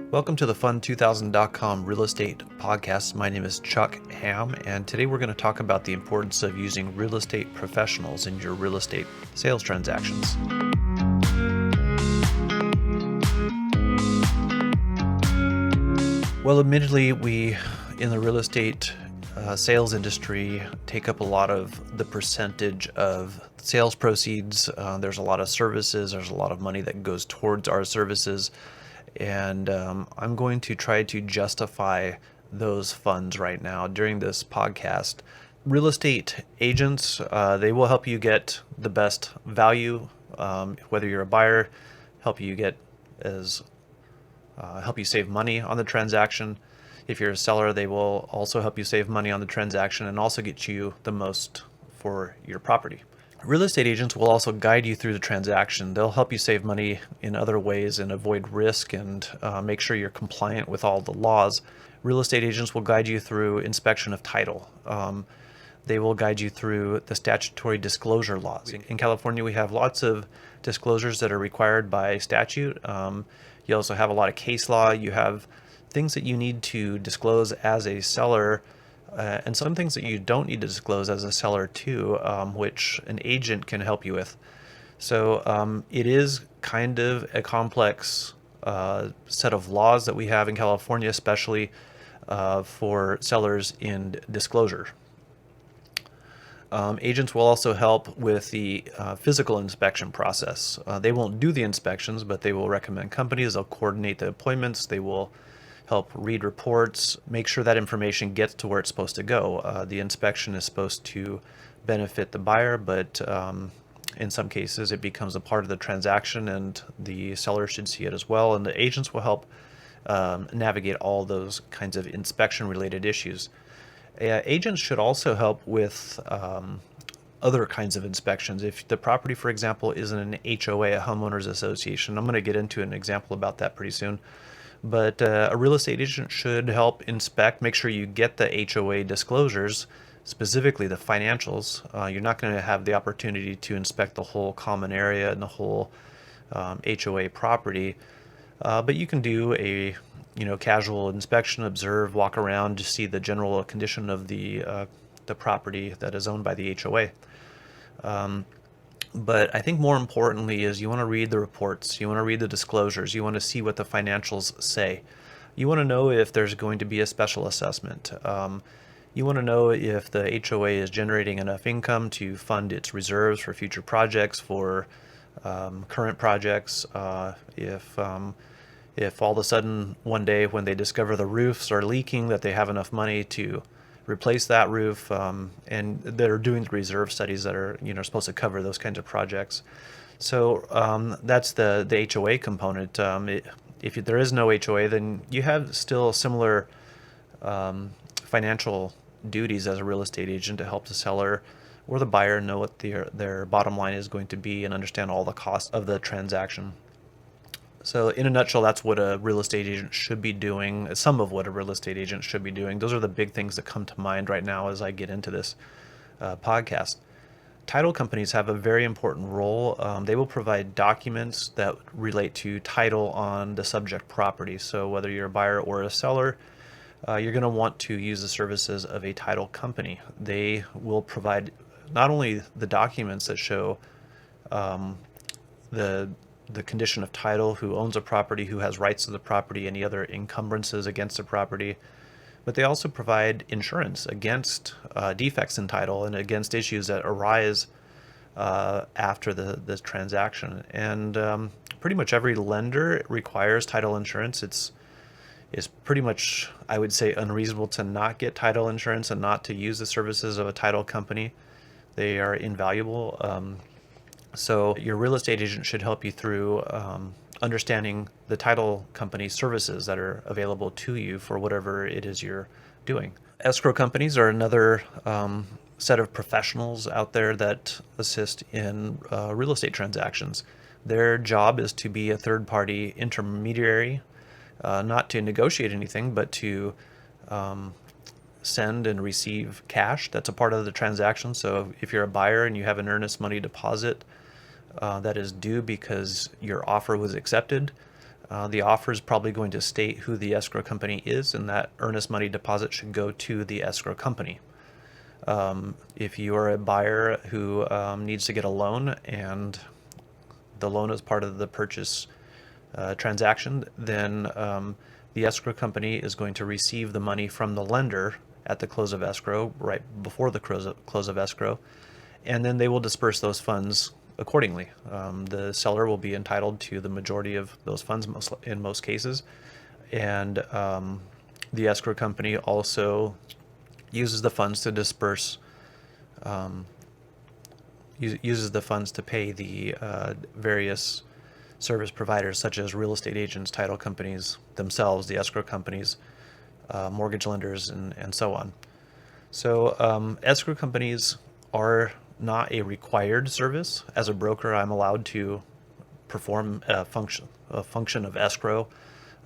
Welcome to the Fund2000.com Real Estate Podcast. My name is Chuck Ham, and today we're going to talk about the importance of using real estate professionals in your real estate sales transactions. Well, admittedly, we in the real estate sales industry take up a lot of the percentage of sales proceeds. There's a lot of services. There's a lot of money that goes towards our services. And I'm going to try to justify those funds right now during this podcast. Real estate agents, they will help you get the best value, whether you're a buyer, help you save money on the transaction. If you're a seller, they will also help you save money on the transaction and also get you the most for your property. Real estate agents will also guide you through the transaction. They'll help you save money in other ways and avoid risk and make sure you're compliant with all the laws. Real estate agents will guide you through inspection of title. They will guide you through the statutory disclosure laws. In California, we have lots of disclosures that are required by statute. You also have a lot of case law. You have things that you need to disclose as a seller, and some things that you don't need to disclose as a seller too, which an agent can help you with. So it is kind of a complex set of laws that we have in California, especially for sellers in disclosure. Agents will also help with the physical inspection process. They won't do the inspections, but they will recommend companies. They'll coordinate the appointments. They will help read reports, make sure that information gets to where it's supposed to go. The inspection is supposed to benefit the buyer, but in some cases it becomes a part of the transaction and the seller should see it as well. And the agents will help navigate all those kinds of inspection related issues. Agents should also help with other kinds of inspections. If the property, for example, is in an HOA, a homeowners association, I'm going to get into an example about that pretty soon. But a real estate agent should help inspect, make sure you get the HOA disclosures, specifically the financials. You're not going to have the opportunity to inspect the whole common area and the whole HOA property, but you can do a casual inspection, observe, walk around to see the general condition of the property that is owned by the HOA. But I think more importantly is you want to read the reports, you want to read the disclosures, you want to see what the financials say. You want to know if there's going to be a special assessment. You want to know if the HOA is generating enough income to fund its reserves for future projects, for current projects. If all of a sudden one day when they discover the roofs are leaking, that they have enough money to replace that roof, and they're doing the reserve studies that are supposed to cover those kinds of projects. So that's the HOA component. If there is no HOA, then you have still similar financial duties as a real estate agent to help the seller or the buyer know what their bottom line is going to be and understand all the costs of the transaction. So in a nutshell, that's what a real estate agent should be doing, some of what a real estate agent should be doing. Those are the big things that come to mind right now as I get into this podcast. Title companies have a very important role. They will provide documents that relate to title on the subject property. So whether you're a buyer or a seller, you're going to want to use the services of a title company. They will provide not only the documents that show the condition of title, who owns a property, who has rights to the property, any other encumbrances against the property, but they also provide insurance against defects in title and against issues that arise after the transaction. And pretty much every lender requires title insurance. It's pretty much, I would say, unreasonable to not get title insurance and not to use the services of a title company. They are invaluable. So your real estate agent should help you through understanding the title company services that are available to you for whatever it is you're doing. Escrow companies are another set of professionals out there that assist in real estate transactions. Their job is to be a third-party intermediary, not to negotiate anything, but to send and receive cash. That's a part of the transaction. So if you're a buyer and you have an earnest money deposit that is due because your offer was accepted, The offer is probably going to state who the escrow company is, and that earnest money deposit should go to the escrow company. If you are a buyer who needs to get a loan and the loan is part of the purchase transaction, then the escrow company is going to receive the money from the lender at the close of escrow, right before the close of escrow, and then they will disperse those funds accordingly. The seller will be entitled to the majority of those funds in most cases, and the escrow company also uses the funds to disperse, uses the funds to pay the various service providers such as real estate agents, title companies themselves, the escrow companies, mortgage lenders, and so on. So escrow companies are not a required service. As a broker, I'm allowed to perform a function of escrow.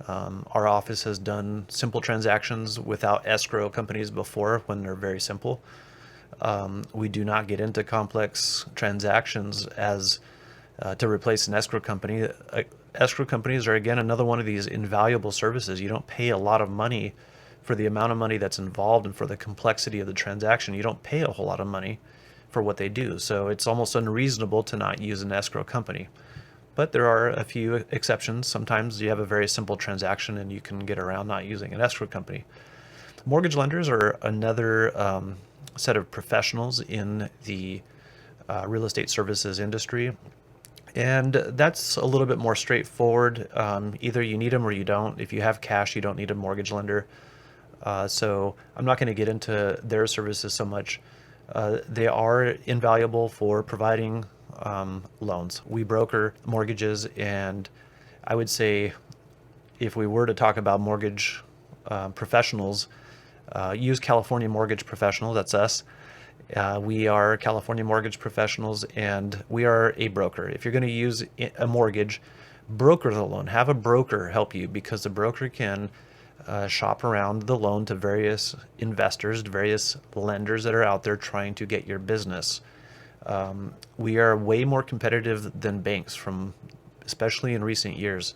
Our office has done simple transactions without escrow companies before when they're very simple. We do not get into complex transactions as to replace an escrow company. Escrow companies are, again, another one of these invaluable services. You don't pay a lot of money for the amount of money that's involved and for the complexity of the transaction. You don't pay a whole lot of money for what they do. So it's almost unreasonable to not use an escrow company. But there are a few exceptions. Sometimes you have a very simple transaction and you can get around not using an escrow company. Mortgage lenders are another set of professionals in the real estate services industry. And that's a little bit more straightforward. Either you need them or you don't. If you have cash, you don't need a mortgage lender. So I'm not going to get into their services so much. They are invaluable for providing loans. We broker mortgages, and I would say if we were to talk about mortgage professionals, use California Mortgage Professional, that's us. We are California Mortgage Professionals, and we are a broker. If you're going to use a mortgage, broker the loan. Have a broker help you, because the broker can shop around the loan to various investors, to various lenders that are out there trying to get your business. We are way more competitive than banks, especially in recent years.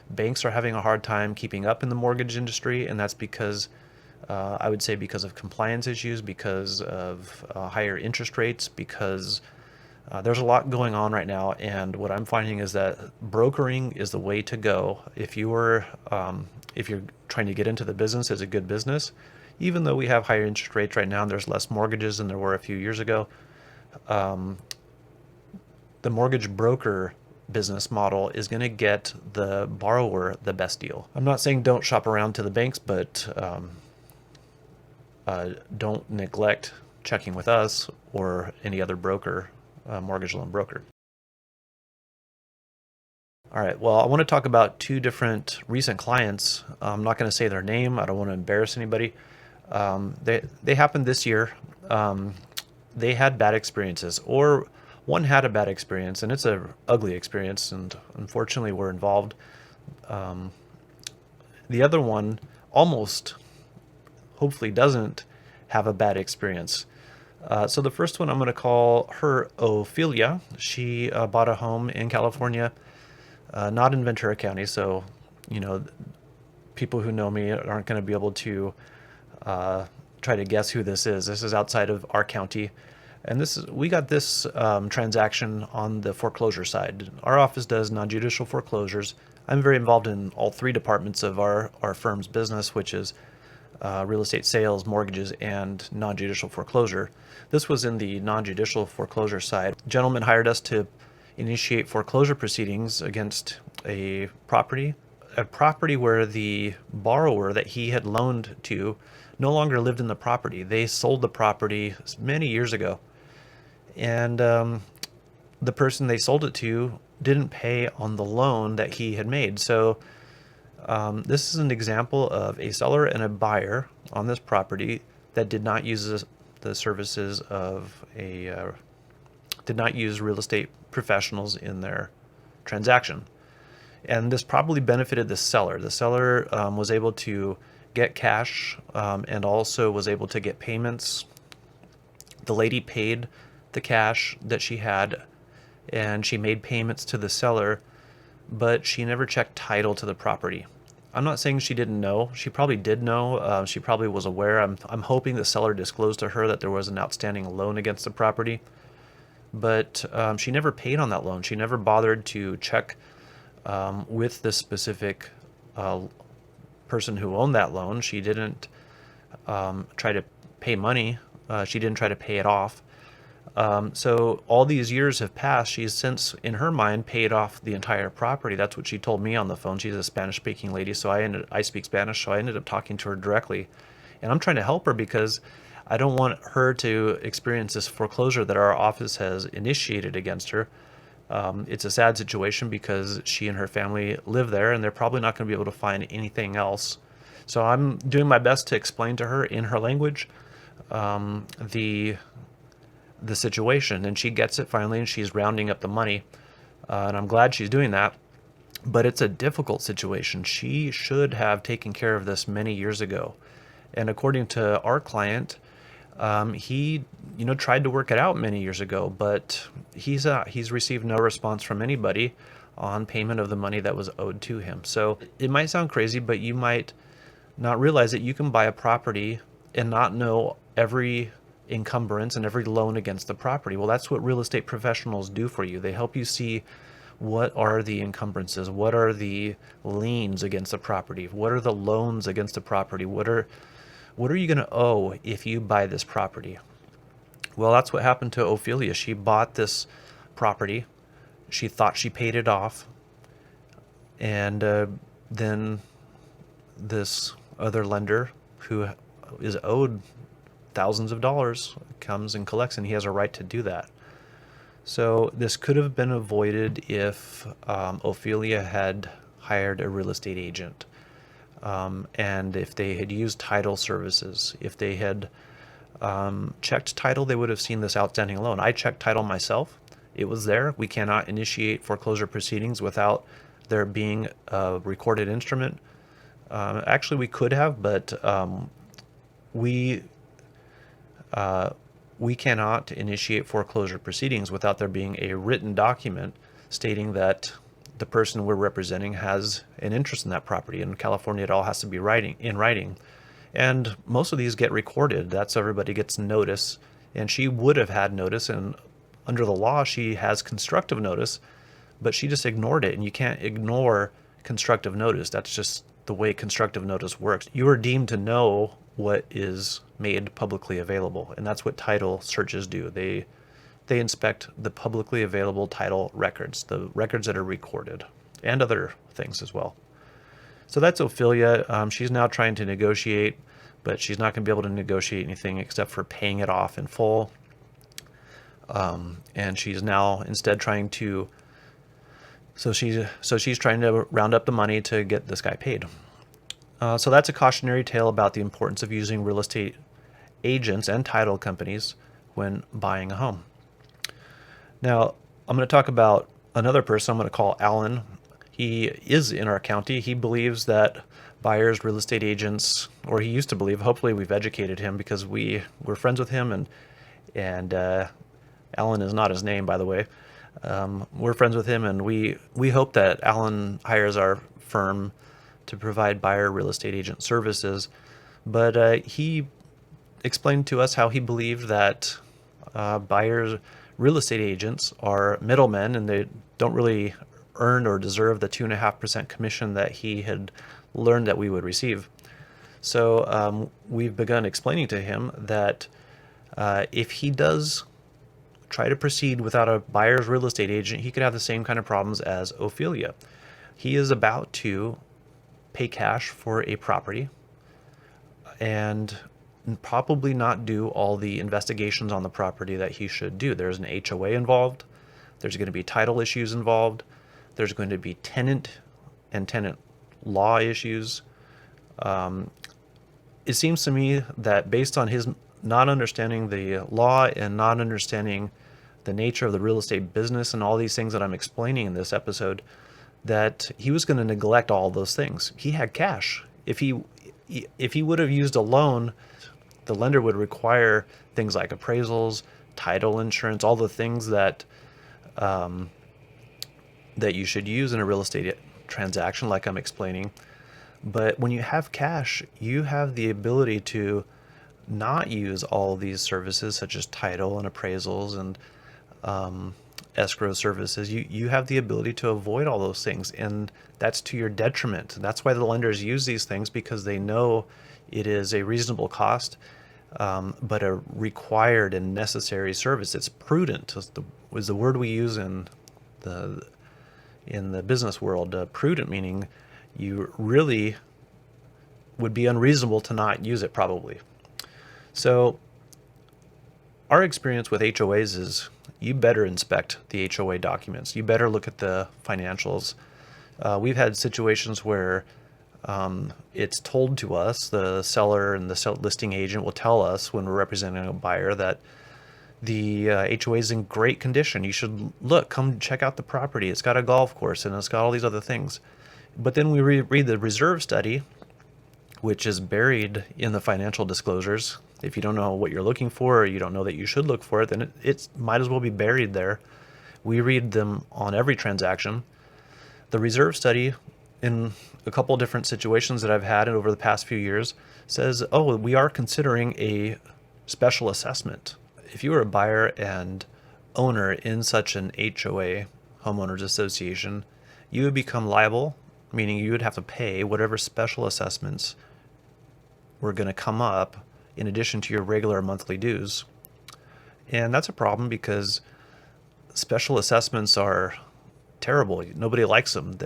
Banks are having a hard time keeping up in the mortgage industry, and that's because I would say because of compliance issues, because of higher interest rates, because there's a lot going on right now. And what I'm finding is that brokering is the way to go. If you're trying to get into the business as a good business, even though we have higher interest rates right now and there's less mortgages than there were a few years ago, the mortgage broker business model is going to get the borrower the best deal. I'm not saying don't shop around to the banks, but don't neglect checking with us or any other broker, mortgage loan broker. All right, well, I want to talk about two different recent clients. I'm not going to say their name. I don't want to embarrass anybody. They happened this year. They had bad experiences, or one had a bad experience, and it's an ugly experience, and unfortunately we're involved. The other one almost, hopefully, doesn't have a bad experience. So the first one, I'm going to call her Ophelia. She bought a home in California, not in Ventura County, so people who know me aren't going to be able to try to guess who this is. This is outside of our county, and we got this transaction on the foreclosure side. Our office does non-judicial foreclosures. I'm very involved in all three departments of our firm's business, which is real estate sales, mortgages, and non-judicial foreclosure. This was in the non-judicial foreclosure side. A gentleman hired us to initiate foreclosure proceedings against a property where the borrower that he had loaned to no longer lived in the property. They sold the property many years ago, and the person they sold it to didn't pay on the loan that he had made. So this is an example of a seller and a buyer on this property that did not use the services of did not use real estate professionals in their transaction. And this probably benefited the seller. The seller was able to get cash and also was able to get payments. The lady paid the cash that she had, and she made payments to the seller but she never checked title to the property. I'm not saying she didn't know. She probably did know. She probably was aware. I'm hoping the seller disclosed to her that there was an outstanding loan against the property, but she never paid on that loan. She never bothered to check with the specific person who owned that loan. She didn't try to pay money. She didn't try to pay it off. So all these years have passed. She's since, in her mind, paid off the entire property. That's what she told me on the phone. She's a Spanish-speaking lady, so I speak Spanish, so I ended up talking to her directly. And I'm trying to help her because I don't want her to experience this foreclosure that our office has initiated against her. It's a sad situation because she and her family live there, and they're probably not going to be able to find anything else. So I'm doing my best to explain to her in her language the situation, and she gets it finally, and she's rounding up the money, and I'm glad she's doing that. But it's a difficult situation. She should have taken care of this many years ago, and according to our client, he tried to work it out many years ago, but he's received no response from anybody on payment of the money that was owed to him. So it might sound crazy, but you might not realize that you can buy a property and not know every encumbrance and every loan against the property. Well, that's what real estate professionals do for you. They help you see what are the encumbrances, what are the liens against the property, what are the loans against the property, what are you going to owe if you buy this property. Well, that's what happened to Ophelia. She bought this property. She thought she paid it off, and then this other lender who is owed thousands of dollars comes and collects, and he has a right to do that. So this could have been avoided if Ophelia had hired a real estate agent, and if they had used title services. If they had checked title, they would have seen this outstanding loan. I checked title myself. It was there. We cannot initiate foreclosure proceedings without there being a recorded instrument. Actually, we could have, but we cannot initiate foreclosure proceedings without there being a written document stating that the person we're representing has an interest in that property. In California, it all has to be in writing. And most of these get recorded. That's everybody gets notice. And she would have had notice, and under the law, she has constructive notice, but she just ignored it. And you can't ignore constructive notice. That's just the way constructive notice works. You are deemed to know what is made publicly available, and that's what title searches do. They inspect the publicly available title records, the records that are recorded, and other things as well. So that's Ophelia. She's now trying to negotiate, but she's not going to be able to negotiate anything except for paying it off in full. And she's now instead trying to. So she's trying to round up the money to get this guy paid. So that's a cautionary tale about the importance of using real estate agents and title companies when buying a home. Now, I'm going to talk about another person I'm going to call Alan. He is in our county. He believes that buyers, real estate agents, or he used to believe, hopefully we've educated him because we're friends with him, and Alan is not his name, by the way. We're friends with him, and we hope that Alan hires our firm to provide buyer real estate agent services. But he explained to us how he believed that buyers, real estate agents are middlemen, and they don't really earn or deserve the 2.5% commission that he had learned that we would receive. So we've begun explaining to him that if he does try to proceed without a buyer's real estate agent, he could have the same kind of problems as Ophelia. He is about to pay cash for a property and probably not do all the investigations on the property that he should do. There's an HOA involved. There's going to be title issues involved. There's going to be tenant and tenant law issues. It seems to me that based on his not understanding the law and not understanding the nature of the real estate business and all these things that I'm explaining in this episode, that he was going to neglect all those things. He had cash. If he would have used a loan, the lender would require things like appraisals, title insurance, all the things that that you should use in a real estate transaction, like I'm explaining. But when you have cash, you have the ability to not use all of these services such as title and appraisals and escrow services. You have the ability to avoid all those things, and that's to your detriment. That's why the lenders use these things, because they know it is a reasonable cost, but a required and necessary service. It's prudent was the word we use the in the business world. Prudent meaning you really would be unreasonable to not use it, probably. So our experience with HOAs is you better inspect the HOA documents. You better look at the financials. We've had situations where it's told to us, the seller and the listing agent will tell us when we're representing a buyer, that the HOA is in great condition. You should come check out the property. It's got a golf course and it's got all these other things. But then we read the reserve study, which is buried in the financial disclosures. If you don't know what you're looking for, or you don't know that you should look for it, then it might as well be buried there. We read them on every transaction. The reserve study, in a couple of different situations that I've had over the past few years, says, oh, we are considering a special assessment. If you were a buyer and owner in such an HOA, homeowners association, you would become liable, meaning you would have to pay whatever special assessments were going to come up in addition to your regular monthly dues. And that's a problem because special assessments are terrible. Nobody likes them.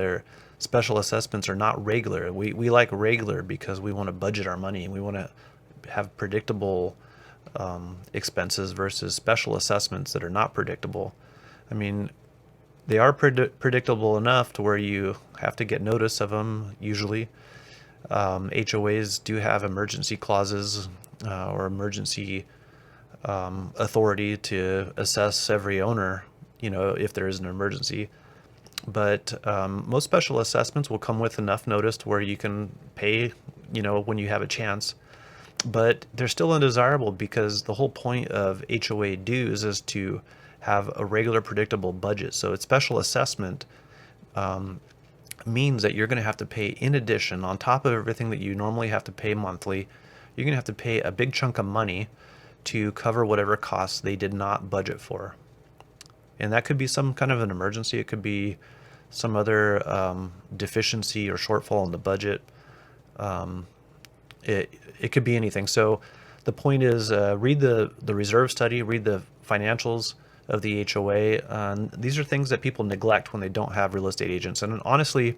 Special assessments are not regular. We like regular because we want to budget our money and we want to have predictable expenses versus special assessments that are not predictable. I mean, they are predictable enough to where you have to get notice of them usually. HOAs do have emergency clauses or emergency authority to assess every owner, if there is an emergency. But most special assessments will come with enough notice to where you can pay, when you have a chance. But they're still undesirable because the whole point of HOA dues is to have a regular, predictable budget. So a special assessment means that you're going to have to pay, in addition, on top of everything that you normally have to pay monthly, you're going to have to pay a big chunk of money to cover whatever costs they did not budget for. And that could be some kind of an emergency. It could be some other deficiency or shortfall in the budget. It could be anything. So the point is, read the reserve study, read the financials of the HOA. These are things that people neglect when they don't have real estate agents. And honestly,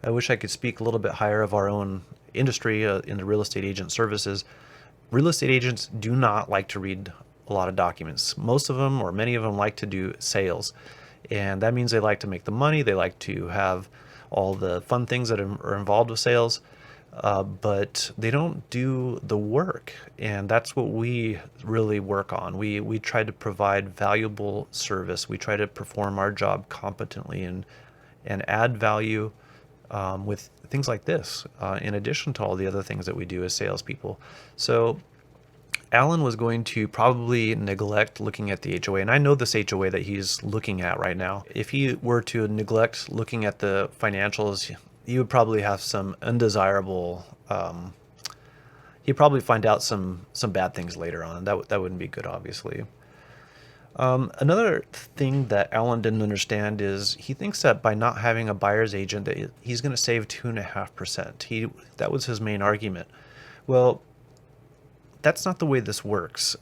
I wish I could speak a little bit higher of our own industry in the real estate agent services. Real estate agents do not like to read a lot of documents. Most of them, or many of them, like to do sales. And that means they like to make the money. They like to have all the fun things that are involved with sales. But they don't do the work, and that's what we really work on. We try to provide valuable service. We try to perform our job competently and add value with things like this, in addition to all the other things that we do as salespeople. So Alan was going to probably neglect looking at the HOA, and I know this HOA that he's looking at right now. If he were to neglect looking at the financials, he would probably have some undesirable, he'd probably find out some bad things later on. That wouldn't be good, obviously. Another thing that Alan didn't understand is he thinks that by not having a buyer's agent, that he's going to save 2.5%. That was his main argument. Well, that's not the way this works.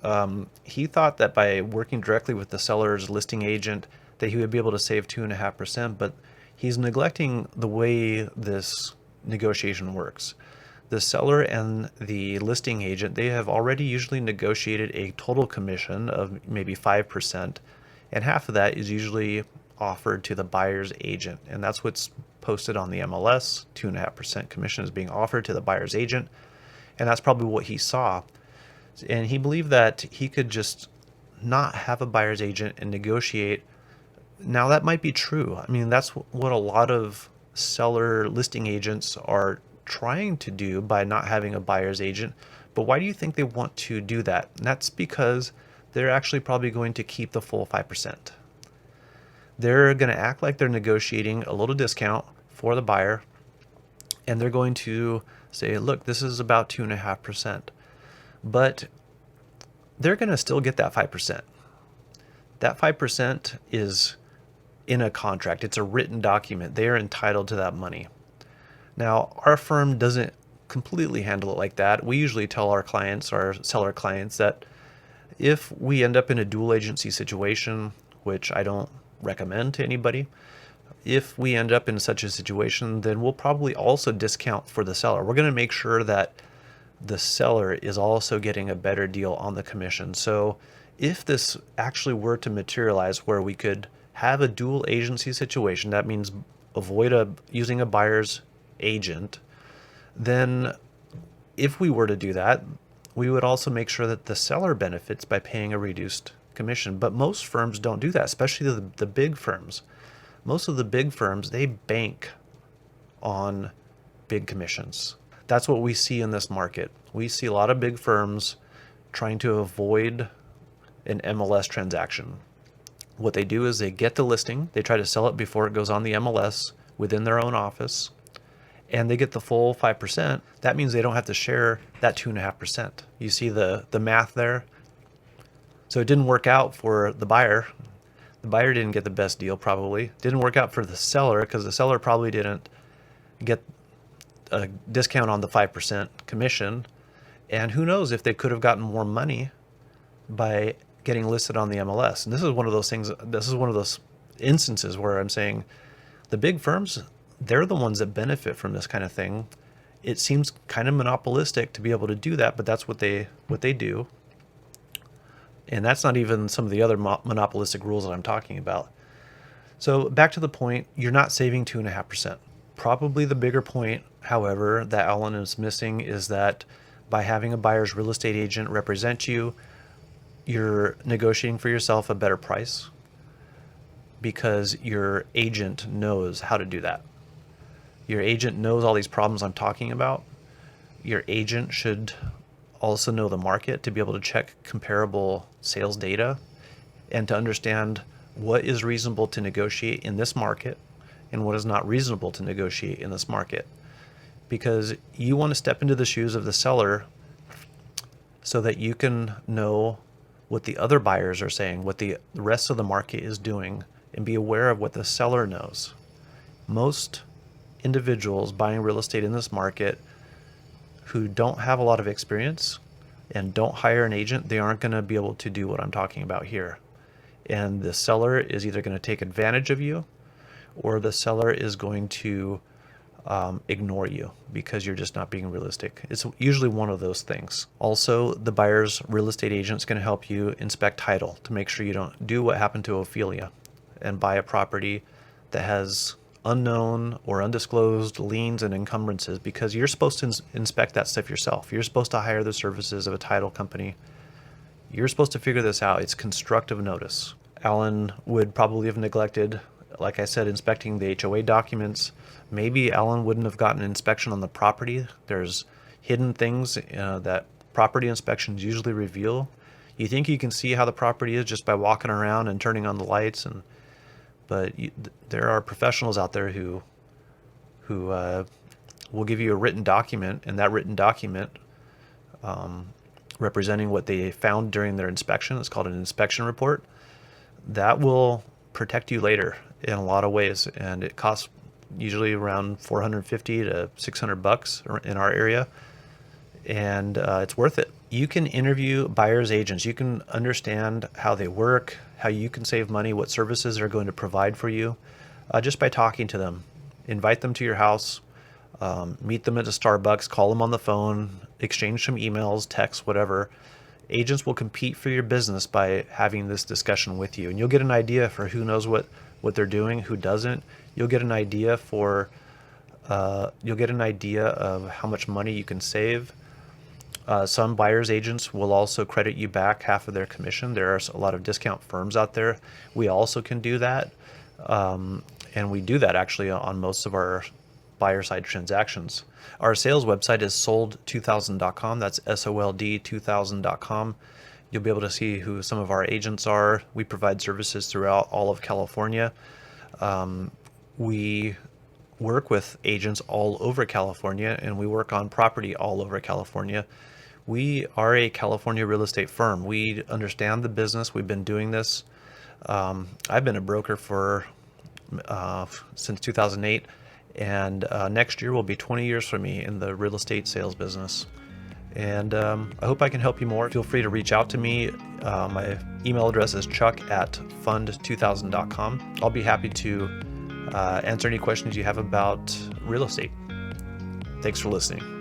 He thought that by working directly with the seller's listing agent that he would be able to save 2.5%, but he's neglecting the way this negotiation works. The seller and the listing agent, they have already usually negotiated a total commission of maybe 5%, and half of that is usually offered to the buyer's agent, and that's what's posted on the MLS. 2.5% commission is being offered to the buyer's agent, and that's probably what he saw. And he believed that he could just not have a buyer's agent and negotiate. Now that might be true. I mean, that's what a lot of seller listing agents are trying to do by not having a buyer's agent. But why do you think they want to do that? And that's because they're actually probably going to keep the full 5%. they're going to act like they're negotiating a little discount for the buyer, and they're going to say, look, this is about 2.5%, but they're going to still get that 5%. That 5% is in a contract. It's a written document. They are entitled to that money. Now, our firm doesn't completely handle it like that. We usually tell our clients, our seller clients, that if we end up in a dual agency situation, which I don't recommend to anybody, if we end up in such a situation, then we'll probably also discount for the seller. We're going to make sure that the seller is also getting a better deal on the commission. So if this actually were to materialize where we could have a dual agency situation, that means avoid using a buyer's agent, then if we were to do that, we would also make sure that the seller benefits by paying a reduced commission. But most firms don't do that, especially the big firms. Most of the big firms, they bank on big commissions. That's what we see in this market. We see a lot of big firms trying to avoid an MLS transaction. What they do is they get the listing, they try to sell it before it goes on the MLS within their own office, and they get the full 5%. That means they don't have to share that 2.5%. You see the math there? So it didn't work out for the buyer. The buyer didn't get the best deal probably. Didn't work out for the seller because the seller probably didn't get a discount on the 5% commission. And who knows if they could have gotten more money by getting listed on the MLS. And this is one of those things, this is one of those instances where I'm saying the big firms, they're the ones that benefit from this kind of thing. It seems kind of monopolistic to be able to do that, but that's what they do. And that's not even some of the other monopolistic rules that I'm talking about. So back to the point, you're not saving 2.5%. Probably the bigger point, however, that Alan is missing is that by having a buyer's real estate agent represent you, you're negotiating for yourself a better price because your agent knows how to do that. Your agent knows all these problems I'm talking about. Your agent should also know the market to be able to check comparable sales data and to understand what is reasonable to negotiate in this market and what is not reasonable to negotiate in this market. Because you want to step into the shoes of the seller so that you can know what the other buyers are saying, what the rest of the market is doing, and be aware of what the seller knows. Most individuals buying real estate in this market who don't have a lot of experience and don't hire an agent, they aren't going to be able to do what I'm talking about here. And the seller is either going to take advantage of you or the seller is going to ignore you because you're just not being realistic. It's usually one of those things. Also, the buyer's real estate agent is going to help you inspect title to make sure you don't do what happened to Ophelia and buy a property that has unknown or undisclosed liens and encumbrances, because you're supposed to inspect that stuff yourself. You're supposed to hire the services of a title company. You're supposed to figure this out. It's constructive notice. Alan would probably have neglected, like I said, inspecting the HOA documents. Maybe Alan wouldn't have gotten an inspection on the property. There's hidden things that property inspections usually reveal. You think you can see how the property is just by walking around and turning on the lights, but there are professionals out there who will give you a written document, and that written document representing what they found during their inspection, it's called an inspection report, that will protect you later in a lot of ways, and it costs usually around $450 to $600 in our area, and it's worth it. You can interview buyer's agents. You can understand how they work, how you can save money, what services they're going to provide for you, just by talking to them. Invite them to your house, meet them at a Starbucks, call them on the phone, exchange some emails, texts, whatever. Agents will compete for your business by having this discussion with you, and you'll get an idea for who knows what they're doing, who doesn't. You'll get an idea of how much money you can save. Some buyer's agents will also credit you back half of their commission. There are a lot of discount firms out there. We also can do that, and we do that actually on most of our buyer side transactions. Our sales website is sold2000.com. That's SOLD2000.com. You'll be able to see who some of our agents are. We provide services throughout all of California. We work with agents all over California, and we work on property all over California. We are a California real estate firm. We understand the business. We've been doing this. I've been a broker for since 2008, and next year will be 20 years for me in the real estate sales business. And I hope I can help you more. Feel free to reach out to me. My email address is chuck@fund2000.com. I'll be happy to answer any questions you have about real estate. Thanks for listening.